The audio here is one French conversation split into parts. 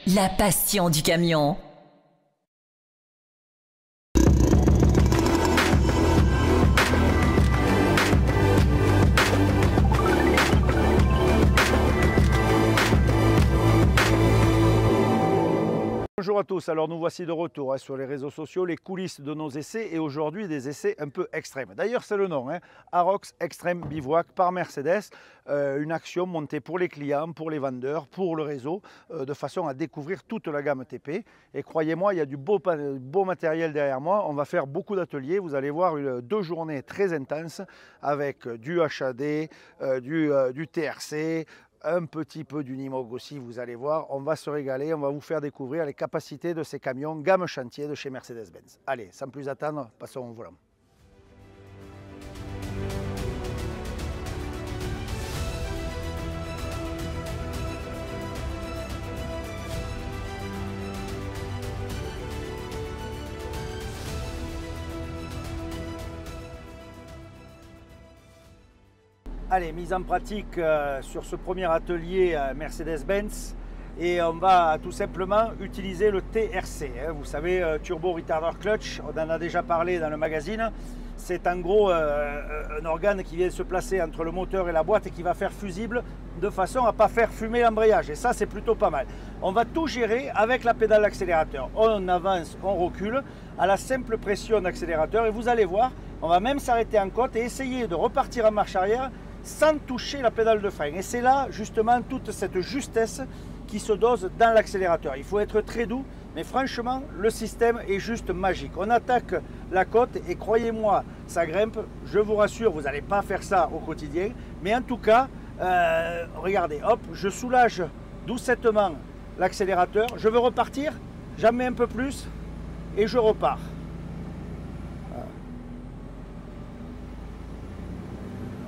La passion du camion. Bonjour à tous, alors nous voici de retour sur les réseaux sociaux, les coulisses de nos essais et aujourd'hui des essais un peu extrêmes. D'ailleurs c'est le nom, Arocs Extreme Bivouac par Mercedes, une action montée pour les clients, pour les vendeurs, pour le réseau, de façon à découvrir toute la gamme TP. Et croyez-moi, il y a du beau matériel derrière moi, on va faire beaucoup d'ateliers, vous allez voir deux journées très intenses avec du HAD, du TRC, un petit peu d'Unimog aussi, vous allez voir, on va se régaler, on va vous faire découvrir les capacités de ces camions gamme chantier de chez Mercedes-Benz. Allez, sans plus attendre, passons au volant. Allez, mise en pratique sur ce premier atelier Mercedes-Benz et on va tout simplement utiliser le TRC. Vous savez, Turbo Retarder Clutch, on en a déjà parlé dans le magazine. C'est en gros un organe qui vient se placer entre le moteur et la boîte et qui va faire fusible de façon à ne pas faire fumer l'embrayage. Et ça, c'est plutôt pas mal. On va tout gérer avec la pédale d'accélérateur. On avance, on recule à la simple pression d'accélérateur et vous allez voir, on va même s'arrêter en côte et essayer de repartir en marche arrière sans toucher la pédale de frein. Et c'est là justement toute cette justesse qui se dose dans l'accélérateur. Il faut être très doux, mais franchement, le système est juste magique. On attaque la côte et croyez-moi, ça grimpe. Je vous rassure, vous n'allez pas faire ça au quotidien. Mais en tout cas, regardez, hop, je soulage doucettement l'accélérateur. Je veux repartir, j'en mets un peu plus et je repars.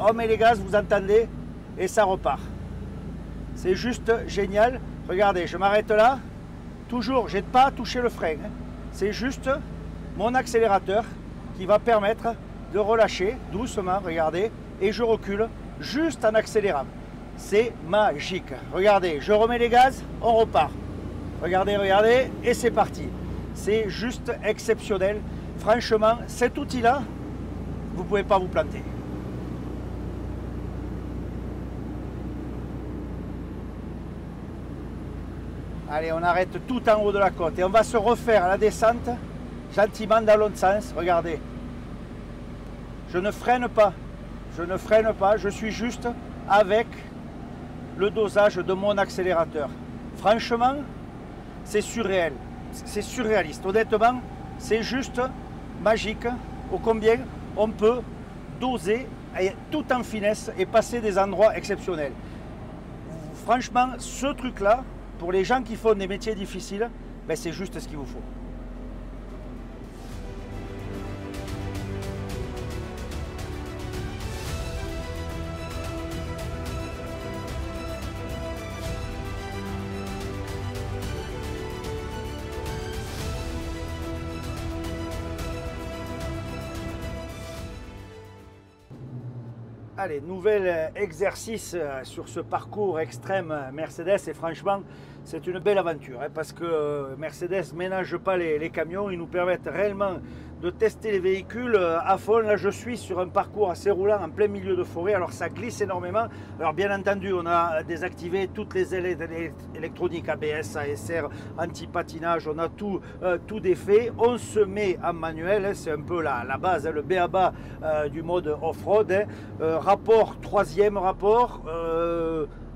On met les gaz, vous entendez, et ça repart. C'est juste génial. Regardez, je m'arrête là. Toujours, je n'ai pas touché le frein. C'est juste mon accélérateur qui va permettre de relâcher doucement, regardez, et je recule juste en accélérant. C'est magique. Regardez, je remets les gaz, on repart. Regardez, regardez, et c'est parti. C'est juste exceptionnel. Franchement, cet outil-là, vous ne pouvez pas vous planter. Allez, on arrête tout en haut de la côte et on va se refaire la descente gentiment dans l'autre sens. Regardez, je ne freine pas, je suis juste avec le dosage de mon accélérateur. Franchement, c'est surréel, c'est surréaliste. Honnêtement, c'est juste magique ô combien on peut doser tout en finesse et passer des endroits exceptionnels. Franchement, ce truc-là, pour les gens qui font des métiers difficiles, ben c'est juste ce qu'il vous faut. Allez, nouvel exercice sur ce parcours extrême Mercedes et franchement c'est une belle aventure parce que Mercedes ne ménage pas les camions, ils nous permettent réellement de tester les véhicules à fond. Là je suis sur un parcours assez roulant en plein milieu de forêt, alors ça glisse énormément. Alors bien entendu on a désactivé toutes les ailes électroniques ABS, ASR, anti-patinage, on a tout défait. On se met en manuel, c'est un peu la base, le B.A.-ba du mode off-road. Rapport, troisième rapport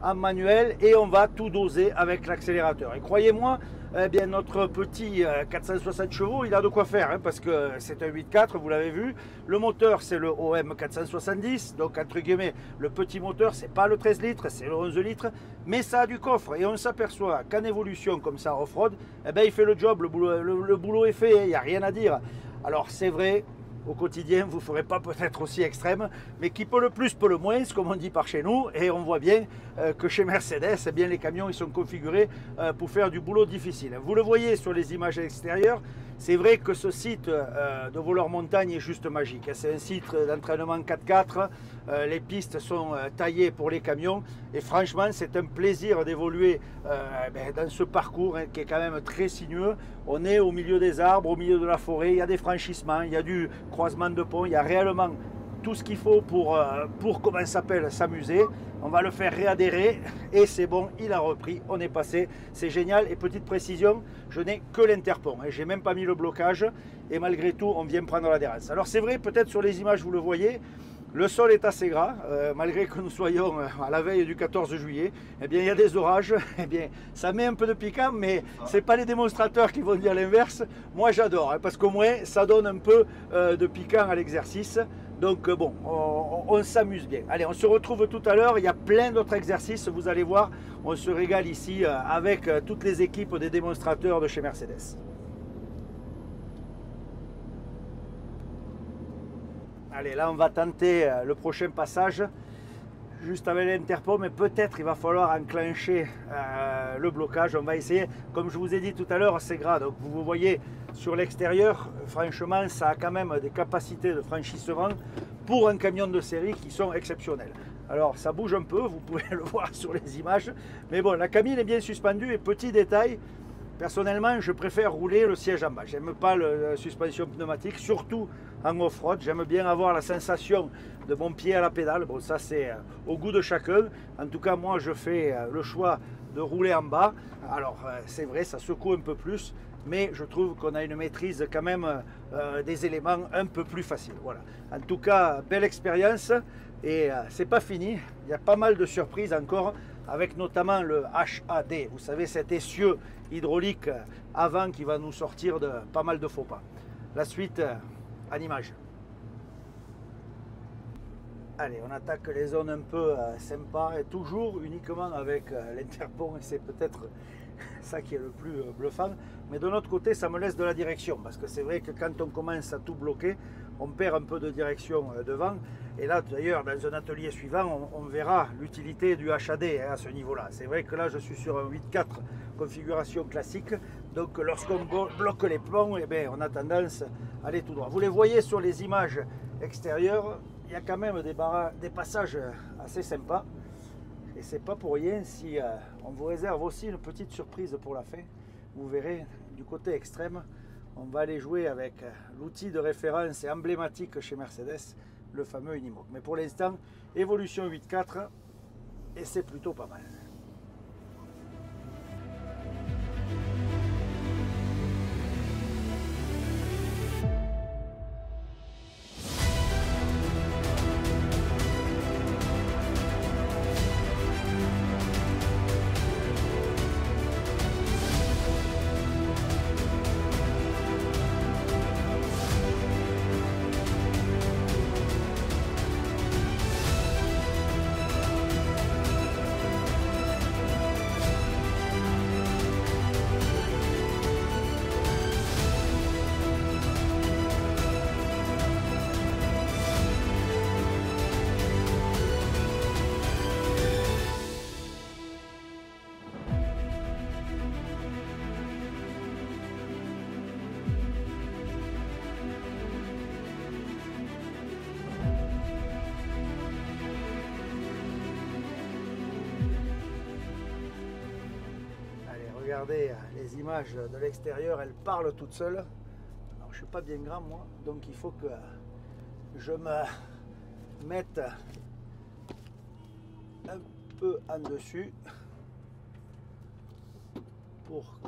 en manuel et on va tout doser avec l'accélérateur. Et croyez-moi, eh bien, notre petit 460 chevaux, il a de quoi faire parce que c'est un 8.4, vous l'avez vu. Le moteur, c'est le OM 470, donc entre guillemets, le petit moteur, c'est pas le 13 litres, c'est le 11 litres, mais ça a du coffre et on s'aperçoit qu'en évolution comme ça off-road, eh bien, il fait le job, le boulot est fait, il n'y a rien à dire. Alors c'est vrai, au quotidien, vous ne ferez pas peut-être aussi extrême, mais qui peut le plus, peut le moins, comme on dit par chez nous. Et on voit bien que chez Mercedes, eh bien, les camions ils sont configurés pour faire du boulot difficile. Vous le voyez sur les images extérieures, c'est vrai que ce site de voleur montagne est juste magique. C'est un site d'entraînement 4x4 les pistes sont taillées pour les camions et franchement c'est un plaisir d'évoluer dans ce parcours hein, qui est quand même très sinueux. On est au milieu des arbres, au milieu de la forêt, il y a des franchissements, il y a du croisement de pont, il y a réellement tout ce qu'il faut pour comment ça s'appelle, s'amuser. On va le faire réadhérer et c'est bon, il a repris, on est passé, c'est génial. Et petite précision, je n'ai que l'interpont, hein, j'ai même pas mis le blocage et malgré tout on vient prendre l'adhérence. Alors c'est vrai, peut-être sur les images vous le voyez, le sol est assez gras, malgré que nous soyons à la veille du 14 juillet, eh bien il y a des orages, eh bien ça met un peu de piquant, mais c'est pas les démonstrateurs qui vont dire l'inverse. Moi j'adore, hein, parce qu'au moins ça donne un peu de piquant à l'exercice. Donc bon, on s'amuse bien. Allez, on se retrouve tout à l'heure. Il y a plein d'autres exercices, vous allez voir. On se régale ici avec toutes les équipes des démonstrateurs de chez Mercedes. Allez, là on va tenter le prochain passage juste avec l'interpont, mais peut-être il va falloir enclencher le blocage. On va essayer, comme je vous ai dit tout à l'heure, c'est gras. Donc vous voyez sur l'extérieur, franchement, ça a quand même des capacités de franchissement pour un camion de série qui sont exceptionnelles. Alors ça bouge un peu, vous pouvez le voir sur les images, mais bon, la cabine est bien suspendue et petit détail, personnellement, je préfère rouler le siège en bas. J'aime pas la suspension pneumatique, surtout en off-road. J'aime bien avoir la sensation de mon pied à la pédale. Bon, ça c'est au goût de chacun. En tout cas, moi, je fais le choix de rouler en bas. Alors, c'est vrai, ça secoue un peu plus, mais je trouve qu'on a une maîtrise quand même des éléments un peu plus faciles. Voilà. En tout cas, belle expérience et c'est pas fini. Il y a pas mal de surprises encore, avec notamment le HAD. Vous savez, cet essieu hydraulique avant qui va nous sortir de pas mal de faux pas. La suite en image. Allez, on attaque les zones un peu sympas et toujours uniquement avec l'interpont et c'est peut-être ça qui est le plus bluffant. Mais de l'autre côté, ça me laisse de la direction parce que c'est vrai que quand on commence à tout bloquer, on perd un peu de direction devant. Et là, d'ailleurs, dans un atelier suivant, on verra l'utilité du HAD hein, à ce niveau-là. C'est vrai que là, je suis sur un 8.4 configuration classique. Donc, lorsqu'on bloque les plombs, eh bien, on a tendance à aller tout droit. Vous les voyez sur les images extérieures, il y a quand même des passages assez sympas. Et c'est pas pour rien si on vous réserve aussi une petite surprise pour la fin. Vous verrez, du côté extrême, on va aller jouer avec l'outil de référence et emblématique chez Mercedes, le fameux Unimog. Mais pour l'instant, évolution 8.4 et c'est plutôt pas mal. Regardez les images de l'extérieur, elles parlent toutes seules. Alors, je suis pas bien grand moi, donc il faut que je me mette un peu en dessus pour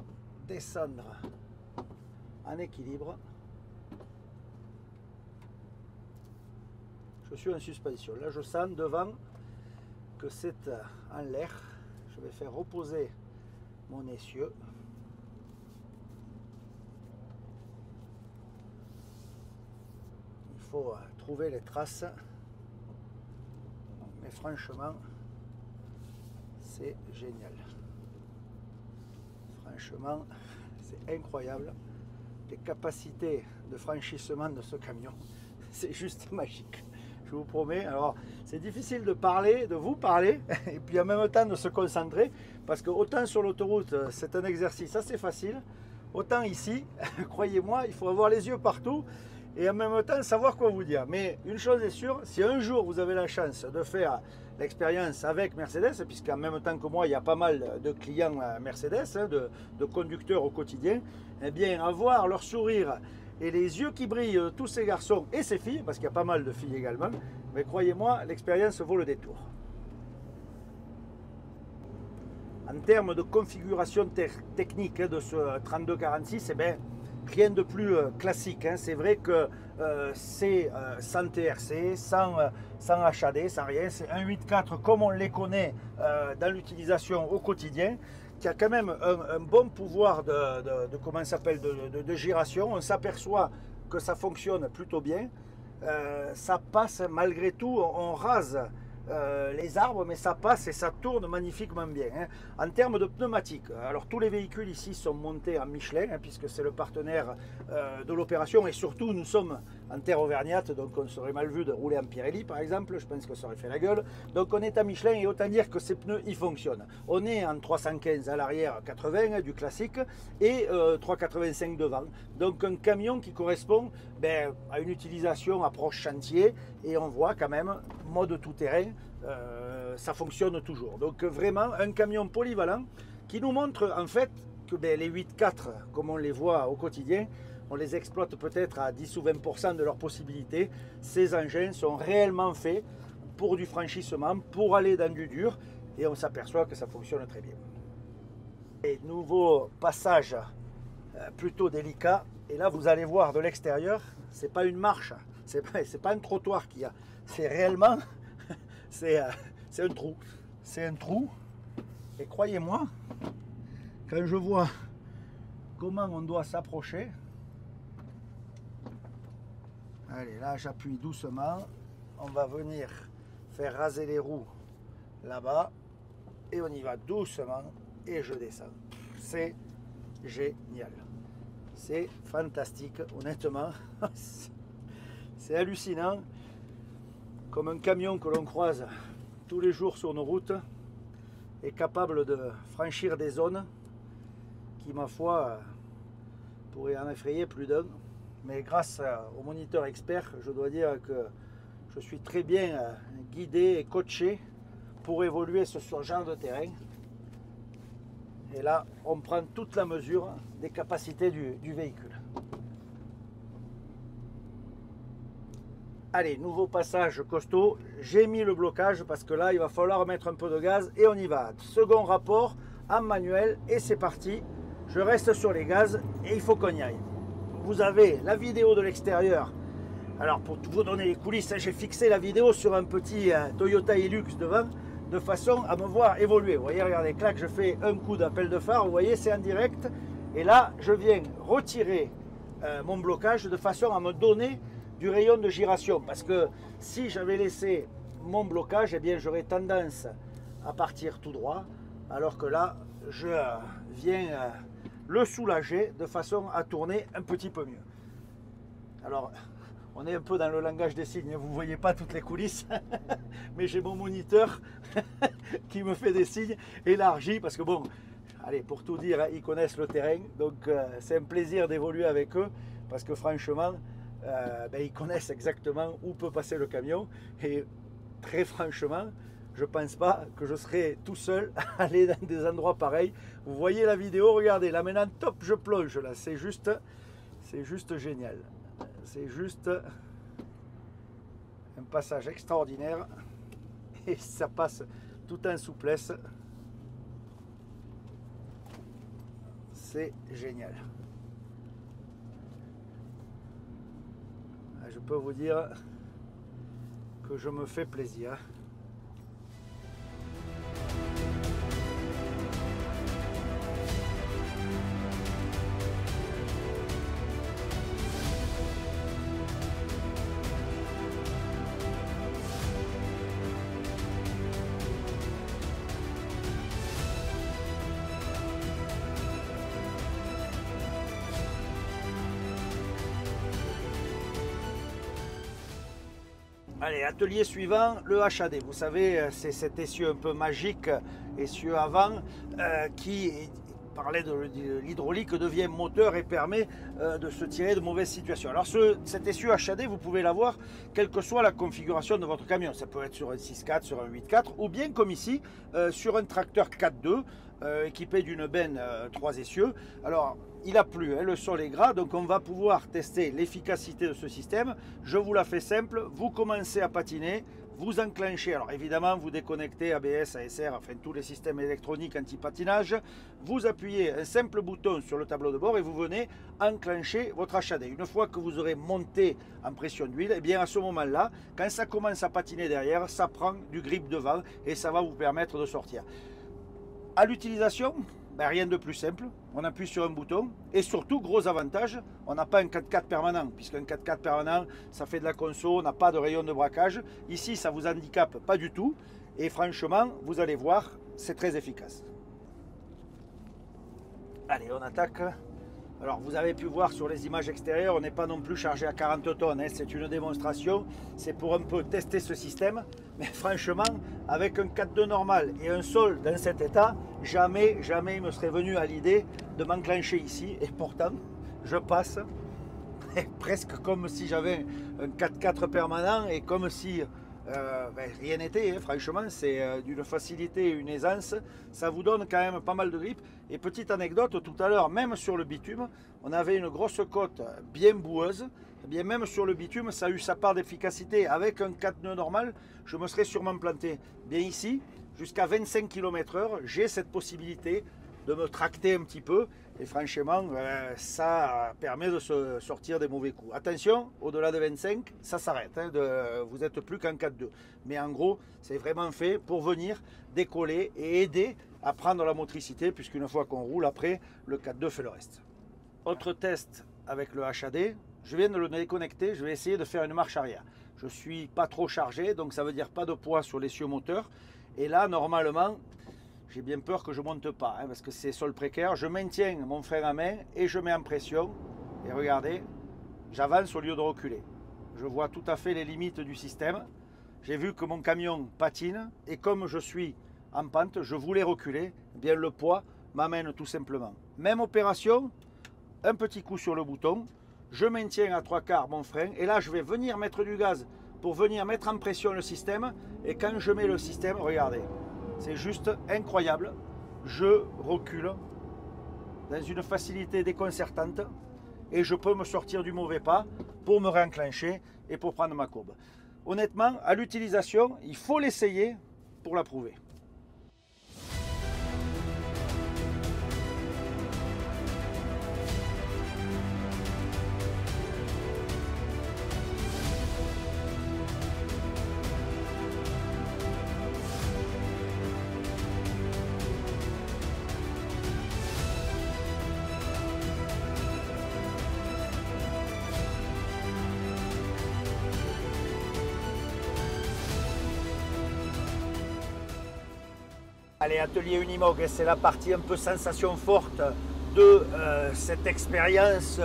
descendre en équilibre. Je suis en suspension. Là, je sens devant que c'est en l'air. Je vais faire reposer mon essieu. Il faut trouver les traces. Mais franchement, c'est génial. Franchement, c'est incroyable. Les capacités de franchissement de ce camion, c'est juste magique. Je vous promets. Alors, c'est difficile de parler, de vous parler, et puis en même temps de se concentrer, parce que autant sur l'autoroute, c'est un exercice assez facile, autant ici, croyez-moi, il faut avoir les yeux partout, et en même temps savoir quoi vous dire. Mais une chose est sûre, si un jour vous avez la chance de faire l'expérience avec Mercedes, puisqu'en même temps que moi, il y a pas mal de clients Mercedes, hein, de conducteurs au quotidien, eh bien, avoir leur sourire et les yeux qui brillent de tous ces garçons et ces filles, parce qu'il y a pas mal de filles également, mais croyez-moi, l'expérience vaut le détour. En termes de configuration technique de ce 3246, eh bien, rien de plus classique. Hein. C'est vrai que c'est sans TRC, sans HAD, sans rien. C'est un 8.4 comme on les connaît dans l'utilisation au quotidien, qui a quand même un bon pouvoir comment s'appelle, de giration. On s'aperçoit que ça fonctionne plutôt bien. Ça passe malgré tout, on rase les arbres, mais ça passe et ça tourne magnifiquement bien. Hein. En termes de pneumatiques, alors tous les véhicules ici sont montés en Michelin, hein, puisque c'est le partenaire de l'opération, et surtout nous sommes en terre auvergnate, donc on serait mal vu de rouler en Pirelli par exemple, je pense que ça aurait fait la gueule. Donc on est à Michelin et autant dire que ces pneus ils fonctionnent. On est en 315 à l'arrière, 80 hein, du classique, et 385 devant. Donc un camion qui correspond à une utilisation approche chantier, et on voit quand même mode tout-terrain, ça fonctionne toujours. Donc vraiment un camion polyvalent qui nous montre en fait que les 8.4 comme on les voit au quotidien, on les exploite peut-être à 10 ou 20% de leurs possibilités. Ces engins sont réellement faits pour du franchissement, pour aller dans du dur, et on s'aperçoit que ça fonctionne très bien. Et nouveau passage plutôt délicat, et là vous allez voir de l'extérieur, c'est pas une marche, c'est pas un trottoir qu'il y a, c'est réellement c'est un trou. C'est un trou, et croyez-moi, quand je vois comment on doit s'approcher, allez, là j'appuie doucement, on va venir faire raser les roues là-bas, et on y va doucement, et je descends. C'est génial. C'est fantastique, honnêtement. C'est hallucinant. Comme un camion que l'on croise tous les jours sur nos routes est capable de franchir des zones qui, ma foi, pourraient en effrayer plus d'un. Mais grâce au moniteur expert, je dois dire que je suis très bien guidé et coaché pour évoluer sur ce genre de terrain. Et là, on prend toute la mesure des capacités du véhicule. Allez, nouveau passage costaud. J'ai mis le blocage parce que là, il va falloir mettre un peu de gaz et on y va. Second rapport en manuel et c'est parti. Je reste sur les gaz et il faut qu'on y aille. Vous avez la vidéo de l'extérieur. Alors, pour vous donner les coulisses, j'ai fixé la vidéo sur un petit Toyota Hilux devant, de façon à me voir évoluer. Vous voyez, regardez, clac, je fais un coup d'appel de phare, vous voyez, c'est en direct. Et là, je viens retirer mon blocage de façon à me donner du rayon de giration. Parce que si j'avais laissé mon blocage, eh bien, j'aurais tendance à partir tout droit. Alors que là, je viens le soulager de façon à tourner un petit peu mieux. Alors, on est un peu dans le langage des signes, vous ne voyez pas toutes les coulisses, mais j'ai mon moniteur qui me fait des signes élargis, parce que bon, allez, pour tout dire, ils connaissent le terrain, donc c'est un plaisir d'évoluer avec eux, parce que franchement, ils connaissent exactement où peut passer le camion, et très franchement, je ne pense pas que je serai tout seul à aller dans des endroits pareils. Vous voyez la vidéo, regardez, là maintenant, top, je plonge, là, c'est juste génial. C'est juste un passage extraordinaire et ça passe tout en souplesse. C'est génial. Je peux vous dire que je me fais plaisir. Allez, atelier suivant, le HAD. Vous savez, c'est cet essieu un peu magique, essieu avant, qui parlait de l'hydraulique, devient moteur et permet de se tirer de mauvaises situations. Alors cet essieu HAD, vous pouvez l'avoir quelle que soit la configuration de votre camion. Ça peut être sur un 6.4, sur un 8.4 ou bien comme ici sur un tracteur 4.2 équipé d'une benne 3 essieux. Alors il a plu, hein, le sol est gras, donc on va pouvoir tester l'efficacité de ce système. Je vous la fais simple, vous commencez à patiner, vous enclenchez, alors évidemment vous déconnectez ABS, ASR, enfin tous les systèmes électroniques anti-patinage, vous appuyez un simple bouton sur le tableau de bord et vous venez enclencher votre HAD. Une fois que vous aurez monté en pression d'huile, et bien à ce moment-là, quand ça commence à patiner derrière, ça prend du grip devant et ça va vous permettre de sortir. À l'utilisation, ben rien de plus simple, on appuie sur un bouton et surtout, gros avantage, on n'a pas un 4x4 permanent, puisqu'un 4x4 permanent, ça fait de la conso, on n'a pas de rayon de braquage. Ici, ça vous handicape pas du tout et franchement, vous allez voir, c'est très efficace. Allez, on attaque. Alors, vous avez pu voir sur les images extérieures, on n'est pas non plus chargé à 40 tonnes, hein. C'est une démonstration, c'est pour un peu tester ce système. Mais franchement, avec un 4.2 normal et un sol dans cet état, jamais il me serait venu à l'idée de m'enclencher ici. Et pourtant, je passe presque comme si j'avais un 4x4 permanent et comme si rien n'était. Hein. Franchement, c'est d'une facilité et une aisance. Ça vous donne quand même pas mal de grip. Et petite anecdote, tout à l'heure, même sur le bitume, on avait une grosse côte bien boueuse. Eh bien, même sur le bitume, ça a eu sa part d'efficacité. Avec un 4 nœuds normal, je me serais sûrement planté. Bien ici, jusqu'à 25 km/h, j'ai cette possibilité de me tracter un petit peu. Et franchement, ça permet de se sortir des mauvais coups. Attention, au-delà de 25, ça s'arrête. Hein, vous n'êtes plus qu'en 4.2. Mais en gros, c'est vraiment fait pour venir décoller et aider à prendre la motricité, puisqu'une fois qu'on roule après, le 4.2 fait le reste. Autre test avec le HAD. Je viens de le déconnecter, je vais essayer de faire une marche arrière. Je ne suis pas trop chargé, donc ça veut dire pas de poids sur l'essieu moteur. Et là, normalement, j'ai bien peur que je ne monte pas, hein, parce que c'est sol précaire. Je maintiens mon frein à main et je mets en pression. Et regardez, j'avance au lieu de reculer. Je vois tout à fait les limites du système. J'ai vu que mon camion patine et comme je suis en pente, je voulais reculer. Eh bien, le poids m'amène tout simplement. Même opération, un petit coup sur le bouton. Je maintiens à 3/4 mon frein et là je vais venir mettre du gaz pour venir mettre en pression le système. Et quand je mets le système, regardez, c'est juste incroyable. Je recule dans une facilité déconcertante et je peux me sortir du mauvais pas pour me réenclencher et pour prendre ma courbe. Honnêtement, à l'utilisation, il faut l'essayer pour l'approuver. Allez, atelier Unimog, c'est la partie un peu sensation forte de cette expérience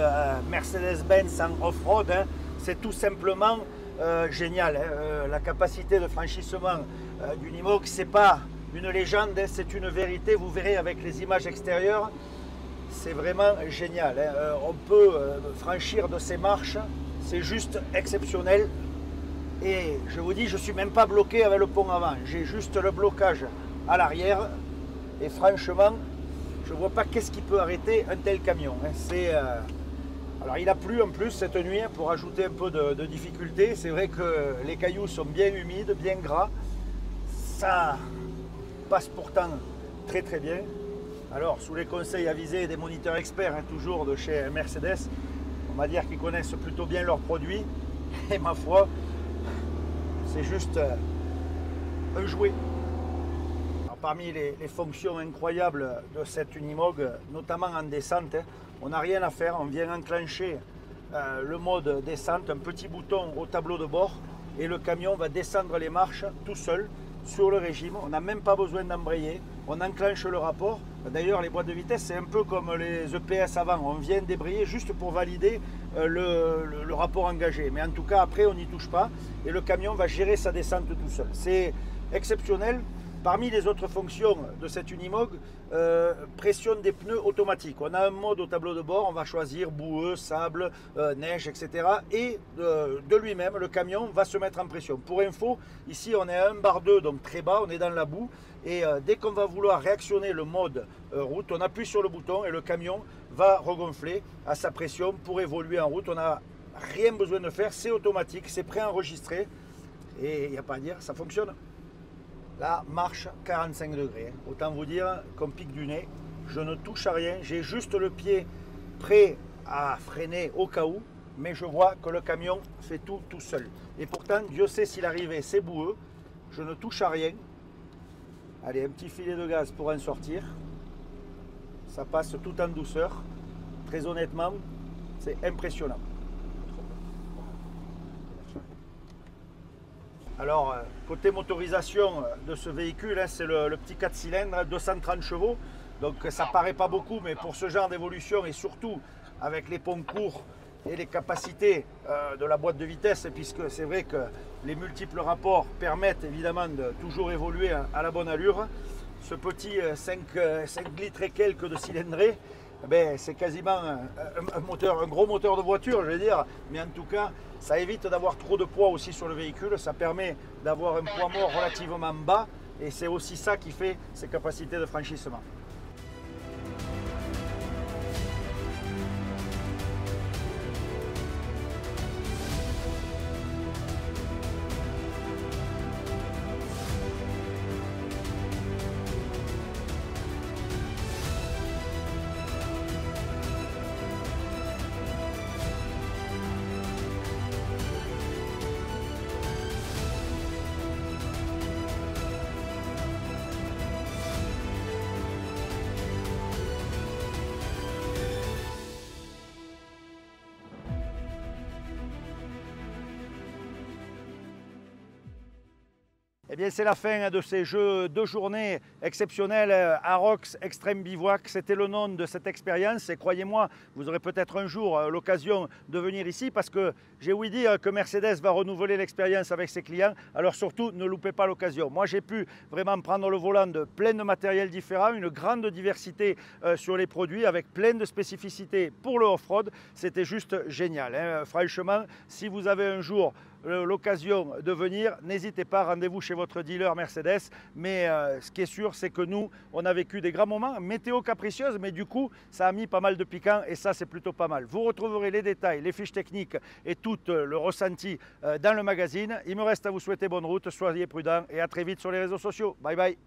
Mercedes-Benz en off-road. Hein. C'est tout simplement génial. Hein. La capacité de franchissement d'Unimog, c'est pas une légende, hein, c'est une vérité. Vous verrez avec les images extérieures, c'est vraiment génial. Hein. On peut franchir de ces marches, c'est juste exceptionnel. Et je vous dis, je ne suis même pas bloqué avec le pont avant, j'ai juste le blocage à l'arrière et franchement je vois pas qu'est-ce qui peut arrêter un tel camion. Alors il a plu en plus cette nuit pour ajouter un peu de difficulté. C'est vrai que les cailloux sont bien humides, bien gras, ça passe pourtant très très bien. Alors sous les conseils avisés des moniteurs experts, hein, toujours de chez Mercedes, on va dire qu'ils connaissent plutôt bien leurs produits et ma foi c'est juste un jouet. Parmi les fonctions incroyables de cette Unimog, notamment en descente, hein, on n'a rien à faire, on vient enclencher le mode descente, un petit bouton au tableau de bord et le camion va descendre les marches tout seul sur le régime. On n'a même pas besoin d'embrayer, on enclenche le rapport. D'ailleurs les boîtes de vitesse c'est un peu comme les EPS avant, on vient débrayer juste pour valider le rapport engagé. Mais en tout cas après on n'y touche pas et le camion va gérer sa descente tout seul. C'est exceptionnel. Parmi les autres fonctions de cette Unimog, pression des pneus automatique. On a un mode au tableau de bord, on va choisir boueux, sable, neige, etc. Et de lui-même, le camion va se mettre en pression. Pour info, ici on est à 1 bar 2, donc très bas, on est dans la boue. Et dès qu'on va vouloir réactionner le mode route, on appuie sur le bouton et le camion va regonfler à sa pression pour évoluer en route. On n'a rien besoin de faire, c'est automatique, c'est préenregistré. Et il n'y a pas à dire, ça fonctionne. Là, marche 45 degrés. Autant vous dire qu'on pique du nez. Je ne touche à rien. J'ai juste le pied prêt à freiner au cas où. Mais je vois que le camion fait tout seul. Et pourtant, Dieu sait si l'arrivée c'est boueux. Je ne touche à rien. Allez, un petit filet de gaz pour en sortir. Ça passe tout en douceur. Très honnêtement, c'est impressionnant. Alors, côté motorisation de ce véhicule, c'est le petit 4 cylindres, 230 chevaux. Donc ça paraît pas beaucoup, mais pour ce genre d'évolution et surtout avec les ponts courts et les capacités de la boîte de vitesse, puisque c'est vrai que les multiples rapports permettent évidemment de toujours évoluer à la bonne allure. Ce petit 5 litres et quelques de cylindrée, c'est quasiment un gros moteur de voiture, je vais dire, mais en tout cas, ça évite d'avoir trop de poids aussi sur le véhicule, ça permet d'avoir un poids mort relativement bas, et c'est aussi ça qui fait ses capacités de franchissement. Eh bien, c'est la fin de ces jeux de journée exceptionnels Arocs Extreme Bivouac. C'était le nom de cette expérience et croyez-moi, vous aurez peut-être un jour l'occasion de venir ici parce que j'ai ouï dire que Mercedes va renouveler l'expérience avec ses clients. Alors surtout, ne loupez pas l'occasion. Moi, j'ai pu vraiment prendre le volant de plein de matériel différents, une grande diversité sur les produits avec plein de spécificités pour le off-road. C'était juste génial, hein. Franchement, si vous avez un jour l'occasion de venir, n'hésitez pas, rendez-vous chez votre dealer Mercedes. Mais ce qui est sûr, c'est que nous, on a vécu des grands moments, météo capricieuse, mais du coup, ça a mis pas mal de piquant et ça, c'est plutôt pas mal. Vous retrouverez les détails, les fiches techniques et tout le ressenti dans le magazine. Il me reste à vous souhaiter bonne route, soyez prudents et à très vite sur les réseaux sociaux. Bye bye.